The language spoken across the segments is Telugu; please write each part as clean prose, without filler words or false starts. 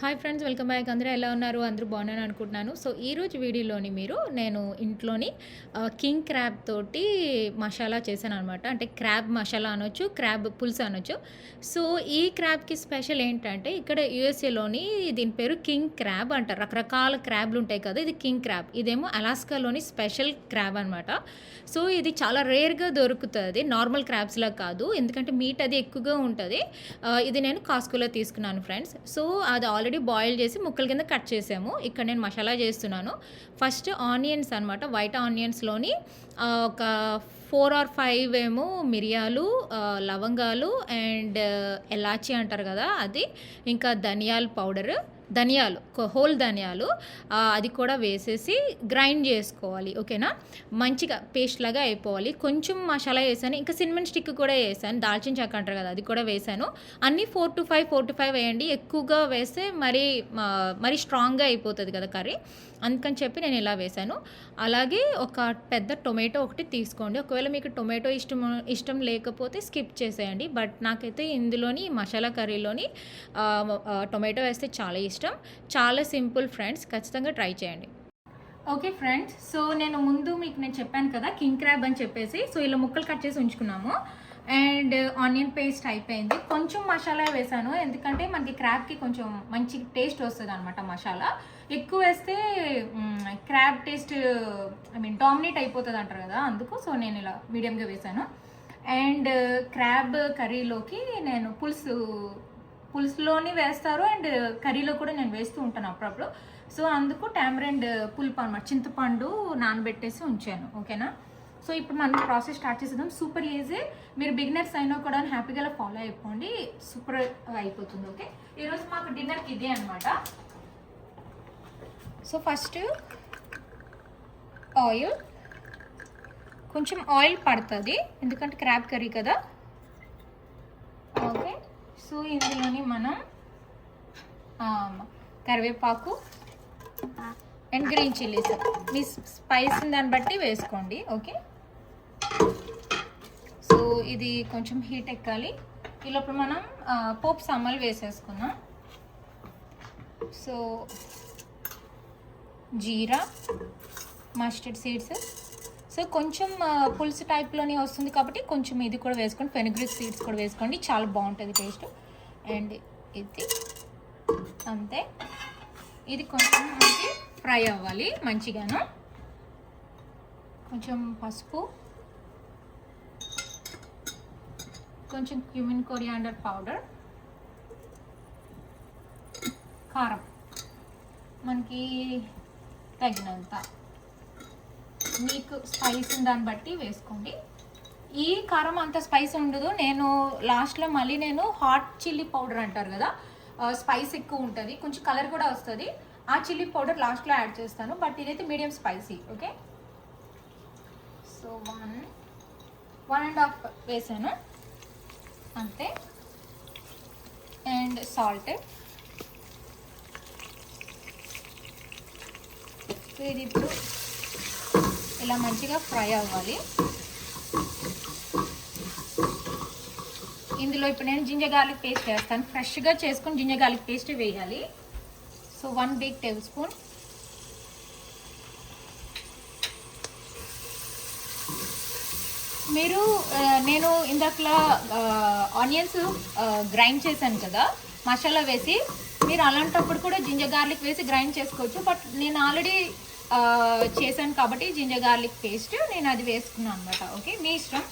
Hi friends, welcome back. అందరూ ఎలా ఉన్నారు? అందరూ బాగున్నాను అనుకుంటున్నాను. సో ఈరోజు వీడియోలోని నేను ఇంట్లోని కింగ్ క్రాబ్ తోటి మసాలా చేశాను అనమాట. అంటే క్రాబ్ మసాలా అనొచ్చు, క్రాబ్ పులుసు అనొచ్చు. సో ఈ క్రాబ్కి స్పెషల్ ఏంటంటే ఇక్కడ యూఎస్ఏలోని దీని పేరు కింగ్ క్రాబ్ అంటారు. రకరకాల క్రాబ్లు ఉంటాయి కదా, ఇది కింగ్ క్రాబ్. ఇదేమో అలాస్కాలోని స్పెషల్ క్రాబ్ అనమాట. సో ఇది చాలా రేర్గా దొరుకుతుంది, నార్మల్ క్రాబ్స్లా కాదు, ఎందుకంటే మీట్ అది ఎక్కువగా ఉంటుంది. ఇది నేను కాస్కోలో తీసుకున్నాను ఫ్రెండ్స్. సో అది ఆల్రెడీ బాయిల్ చేసి ముక్కల కింద కట్ చేసాము. ఇక్కడ నేను మసాలా చేస్తున్నాను. ఫస్ట్ ఆనియన్స్ అనమాట, వైట్ ఆనియన్స్లోని ఒక 4 or 5 ఏమో మిరియాలు, లవంగాలు అండ్ ఎలాచి అంటారు కదా అది, ఇంకా ధనియాల పౌడరు, ధనియాలు హోల్ ధనియాలు అది కూడా వేసేసి గ్రైండ్ చేసుకోవాలి. ఓకేనా, మంచిగా పేస్ట్ లాగా అయిపోవాలి. కొంచెం మసాలా వేసాను, ఇంకా సినిమన్ స్టిక్ కూడా వేసాను, దాల్చిన చెక్క అంటారు కదా అది కూడా వేసాను. అన్నీ 4 to 5 వేయండి. ఎక్కువగా వేస్తే మరీ స్ట్రాంగ్గా అయిపోతుంది కదా కర్రీ, అందుకని చెప్పి నేను ఇలా వేసాను. అలాగే ఒక పెద్ద టొమాటో ఒకటి తీసుకోండి. ఒకవేళ మీకు టొమాటో ఇష్టం లేకపోతే స్కిప్ చేసేయండి. బట్ నాకైతే ఇందులోని మసాలా కర్రీలోని టొమాటో వేస్తే చాలా ఇష్టం. చాలా సింపుల్ ఫ్రెండ్స్, ఖచ్చితంగా ట్రై చేయండి. ఓకే ఫ్రెండ్స్, సో ముందు మీకు నేను చెప్పాను కదా కింగ్ క్రాబ్ అని చెప్పేసి. సో ఇలా ముక్కలు కట్ చేసి ఉంచుకున్నాము అండ్ ఆనియన్ పేస్ట్ అయిపోయింది. కొంచెం మసాలా వేసాను, ఎందుకంటే మనకి క్రాబ్కి కొంచెం మంచి టేస్ట్ వస్తుంది అనమాట. మసాలా ఎక్కువ వేస్తే క్రాబ్ టేస్ట్ డామినేట్ అయిపోతుంది అంటారు కదా, అందుకు. సో నేను ఇలా మీడియంగా వేసాను. అండ్ క్రాబ్ కర్రీలోకి నేను పులుసులోని వేస్తారు అండ్ కర్రీలో కూడా నేను వేస్తూ ఉంటాను అప్పుడప్పుడు. సో అందుకు టామరెండ్ పులుపు అనమాట, చింతపండు నానబెట్టేసి ఉంచాను. ఓకేనా, సో ఇప్పుడు మనం ప్రాసెస్ స్టార్ట్ చేసేద్దాం. సూపర్ ఈజీ, మీరు బిగినర్స్ అయినా కూడా హ్యాపీగా ఫాలో అయిపోండి, సూపర్ అయిపోతుంది. ఓకే, ఈరోజు మాకు డిన్నర్కి ఇదే అనమాట. సో ఫస్ట్ ఆయిల్, కొంచెం ఆయిల్ పడుతుంది ఎందుకంటే క్రాబ్ కర్రీ కదా. ఓకే, సో ఇందులోని మనం కరివేపాకు and green chillies, me spice దాన్ని బట్టి వేసుకోండి. ఓకే, సో ఇది కొంచెం హీట్ ఎక్కాలి. ఈ లోపల మనం పోపు సామాన్లు వేసేసుకుందాం. సో జీరా, మస్టర్డ్ సీడ్స్, సో కొంచెం పులుసు టైప్లోనే వస్తుంది కాబట్టి కొంచెం ఇది కూడా వేసుకోండి. ఫెనుగ్రీక్ సీడ్స్ కూడా వేసుకోండి, చాలా బాగుంటుంది టేస్ట్. అండ్ ఇది అంతే, ఇది కొంచెం మనకి ఫ్రై అవ్వాలి మంచిగాను. కొంచెం పసుపు, కొంచెం క్యూమిన్ కొరియాండర్ పౌడర్, కారం మనకి తగినంత, మీకు స్పైస్ దాన్ని బట్టి వేసుకోండి. ఈ కారం అంత స్పైస్ ఉండదు. నేను లాస్ట్లో మళ్ళీ హాట్ చిల్లీ పౌడర్ అంటారు కదా, స్పైస్ ఎక్కువ ఉంటుంది, కొంచెం కలర్ కూడా వస్తుంది, ఆ చిల్లీ పౌడర్ లాస్ట్లో యాడ్ చేస్తాను. బట్ ఇదైతే మీడియం స్పైసీ. ఓకే, సో 1.5 వేసాను అంతే. అండ్ సాల్ట్, సో ఇది ఇప్పుడు ఇలా మంచిగా ఫ్రై అవ్వాలి. ఇందులో ఇప్పుడు నేను జింజర్ గార్లిక్ పేస్ట్ వేస్తాను. ఫ్రెష్గా చేసుకుని జింజర్ గార్లిక్ పేస్ట్ వేయాలి. So 1 big tablespoon. నేను ఇందాకలా ఆనియన్స్ గ్రైండ్ చేశాను కదా మసాలా వేసి, మీరు అలాంటప్పుడు కూడా జింజర్ గార్లిక్ వేసి గ్రైండ్ చేసుకోవచ్చు. బట్ నేను ఆల్రెడీ చేశాను కాబట్టి జింజర్ గార్లిక్ పేస్ట్ నేను అది వేసుకున్నాను అనమాట. ఓకే, మీ ఇష్టం.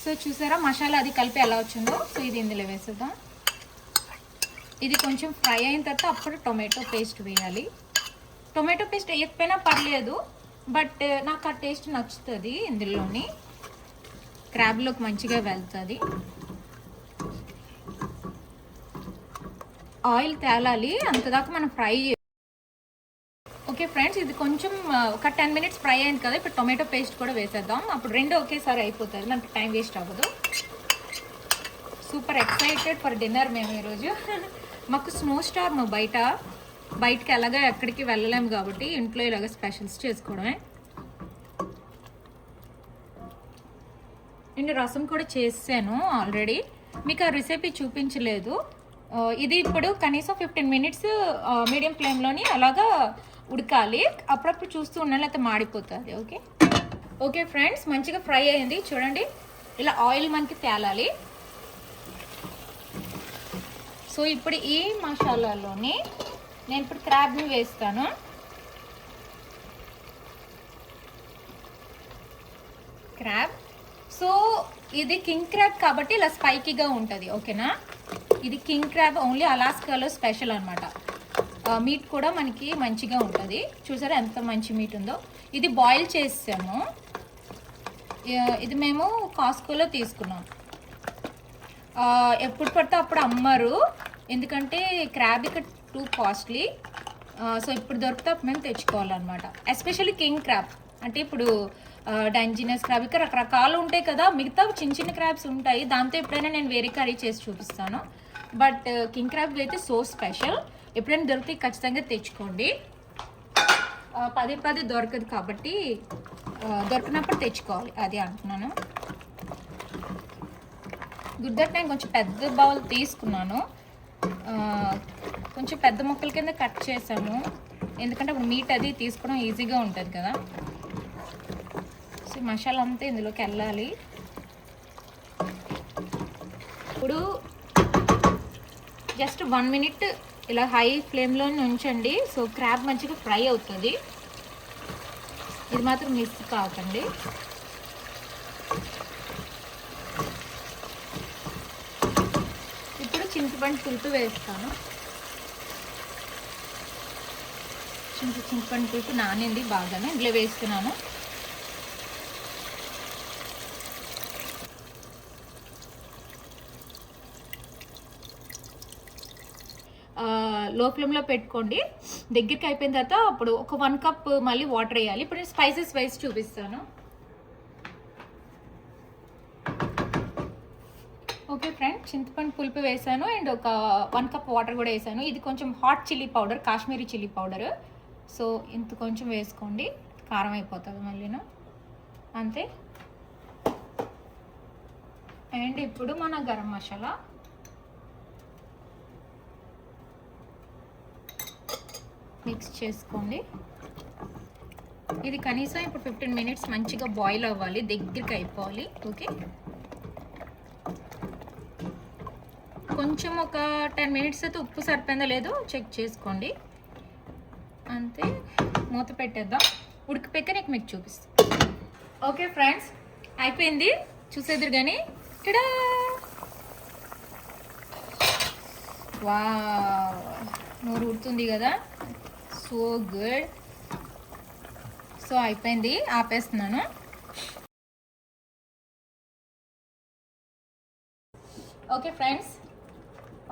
సో చూసారా మసాలా అది కలిపి ఎలా వచ్చిందో. సో ఇది ఇందులో వేసేద్దాం. ఇది కొంచెం ఫ్రై అయిన తర్వాత అప్పుడు టొమాటో పేస్ట్ వేయాలి. టొమాటో పేస్ట్ వేయకపోయినా పర్లేదు, బట్ నాకు ఆ టేస్ట్ నచ్చుతుంది, ఇందులోని క్రాబ్లోకి మంచిగా వెళ్తుంది. ఆయిల్ తేలాలి, అంతదాకా మనం ఫ్రై. ఓకే ఫ్రెండ్స్, ఇది కొంచెం ఒక 10 minutes ఫ్రై అయింది కదా. ఇప్పుడు టొమాటో పేస్ట్ కూడా వేసేద్దాం, అప్పుడు రెండు ఒకేసారి అయిపోతుంది, మనకి టైం వేస్ట్ అవ్వదు. సూపర్ ఎక్సైటెడ్ ఫర్ డిన్నర్ మేము ఈరోజు. మాకు స్నో స్టార్మ్, బయటకి ఎలాగా ఎక్కడికి వెళ్ళలేము కాబట్టి ఇంట్లో ఇలాగ స్పెషల్స్ చేసుకోవడమే. నేను రసం కూడా చేసాను ఆల్రెడీ, మీకు ఆ రెసిపీ చూపించలేదు. ఇది ఇప్పుడు కనీసం 15 మినిట్స్ మీడియం ఫ్లేమ్లోని అలాగా ఉడకాలి. అప్పుడప్పుడు చూస్తూ ఉండాలి, లేకపోతే మాడిపోతుంది. ఓకే ఓకే ఫ్రెండ్స్, మంచిగా ఫ్రై అయింది చూడండి. ఇలా ఆయిల్ మనకి తేలాలి. సో ఇప్పుడు ఈ మసాలాలోని నేను ఇప్పుడు క్రాబ్ని వేస్తాను. క్రాబ్, సో ఇది కింగ్ క్రాబ్ కాబట్టి ఇలా స్పైకీగా ఉంటుంది. ఓకేనా, ఇది కింగ్ క్రాబ్ ఓన్లీ అలాస్కాలో స్పెషల్ అనమాట. మీట్ కూడా మనకి మంచిగా ఉంటుంది. చూసారా ఎంత మంచి మీట్ ఉందో. ఇది బాయిల్ చేసాము. ఇది మేము కాస్కోలో తీసుకున్నాం. ఎప్పుడు పడితే అప్పుడు అమ్మరు, ఎందుకంటే క్రాబ్ ఇక్కడ టూ కాస్ట్లీ. సో ఇప్పుడు దొరికితే అప్పుడు మేము తెచ్చుకోవాలన్నమాట. ఎస్పెషల్లీ కింగ్ క్రాబ్ అంటే ఇప్పుడు డంజినస్ క్రాబ్ ఇక్కడ రకరకాలు ఉంటాయి కదా. మిగతా చిన్న చిన్న క్రాబ్స్ ఉంటాయి, దాంతో ఎప్పుడైనా నేను వేరే కర్రీ చేసి చూపిస్తాను. బట్ కింగ్ క్రాబ్ అయితే సో స్పెషల్. ఎప్పుడైనా దొరికితే ఖచ్చితంగా తెచ్చుకోండి. పదే పదే దొరకదు కాబట్టి దొరికినప్పుడు తెచ్చుకోవాలి, అది అంటున్నాను. గుర్దట్ నేను కొంచెం పెద్ద బౌల్ తీసుకున్నాను. కొంచెం పెద్ద ముక్కల కింద కట్ చేసాము, ఎందుకంటే అప్పుడు మీట్ అది తీసుకోవడం ఈజీగా ఉంటుంది కదా. సో మసాలా అంతా ఇందులోకి వెళ్ళాలి. ఇప్పుడు జస్ట్ 1 మినిట్ ఇలా హై ఫ్లేమ్లో ఉంచండి. సో క్రాబ్ మంచిగా ఫ్రై అవుతుంది. ఇది మాత్రం మిస్ కాకండి. ఇప్పుడు చింతపండు పులుపు వేస్తాను. చింతపండు పులుపు నానింది బాగానే, ఇందులో వేస్తున్నాను. లో ఫ్లేమ్లో పెట్టుకోండి. దగ్గరికి అయిపోయిన తర్వాత అప్పుడు ఒక 1 కప్ మళ్ళీ వాటర్ వేయాలి. ఇప్పుడు నేను స్పైసెస్ వేసి చూపిస్తాను. ఓకే ఫ్రెండ్, చింతపండు పులుపు వేసాను అండ్ ఒక 1 కప్ వాటర్ కూడా వేసాను. ఇది కొంచెం hot chilli powder, Kashmiri chilli powder. So ఇంత కొంచెం వేసుకోండి, కారం అయిపోతుంది మళ్ళీను, అంతే. అండ్ ఇప్పుడు మన గరం మసాలా మిక్స్ చేసుకోండి. ఇది కనీసం ఇప్పుడు 15 మినిట్స్ మంచిగా బాయిల్ అవ్వాలి, దగ్గరికి అయిపోవాలి. ఓకే, కొంచెం ఒక 10 మినిట్స్ అయితే ఉప్పు సరిపోయిందో లేదో చెక్ చేసుకోండి, అంతే. మూత పెట్టేద్దాం, ఉడికిపోయాక నీకు మీకు చూపిస్తాను. ఓకే ఫ్రెండ్స్, అయిపోయింది, చూసేద్దరు కానీ. టడా, వావ్, నోరు ఉడుతుంది కదా, సో గుడ్. సో అయిపోయింది, ఆపేస్తున్నాను. ఓకే ఫ్రెండ్స్,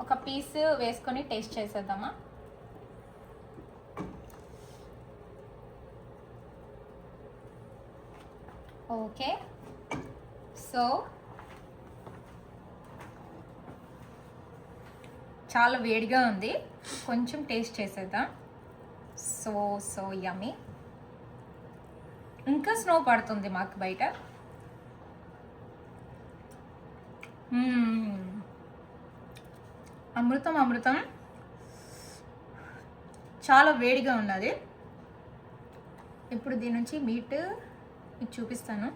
ఒక పీస్ వేసుకొని టేస్ట్ చేసేద్దామా. ఓకే, సో చాలా వేడిగా ఉంది, కొంచెం టేస్ట్ చేసేద్దాం. So so yummy. ఇంకా స్నో పడుతుంది మాకు బయట. అమృతం అమృతం, చాలా వేడిగా ఉన్నది. ఇప్పుడు దీని నుంచి మీట్ మీకు చూపిస్తాను.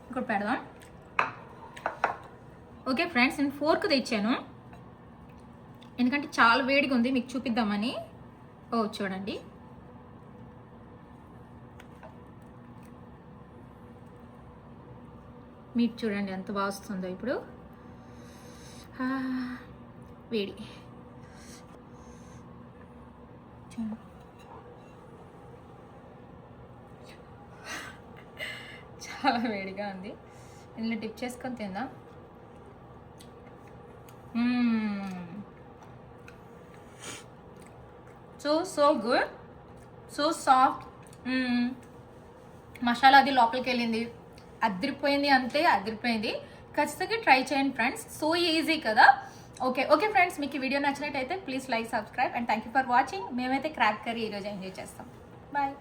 ఇక్కడ పెడదాం. ఓకే ఫ్రెండ్స్, నేను ఫోర్క్ తెచ్చాను ఎందుకంటే చాలా వేడిగా ఉంది, మీకు చూపిద్దామని. ఓ చూడండి, మీట్ చూడండి ఎంత బాగా వస్తుందో ఇప్పుడు. వేడి, చాలా వేడిగా ఉంది. ఇందులో డిప్ చేసుకొని తిందాం. So good, so soft. Masala అది లోపలికి వెళ్ళింది, అదిరిపోయింది, అంతే అదిరిపోయింది. ఖచ్చితంగా ట్రై చేయండి ఫ్రెండ్స్, సో ఈజీ కదా. ఓకే ఫ్రెండ్స్, మీకు ఈ వీడియో నచ్చినట్టయితే please like, subscribe and thank you for watching. మేమైతే క్రాబ్ కర్రీ ఈరోజు ఎంజాయ్ చేస్తాం. బాయ్.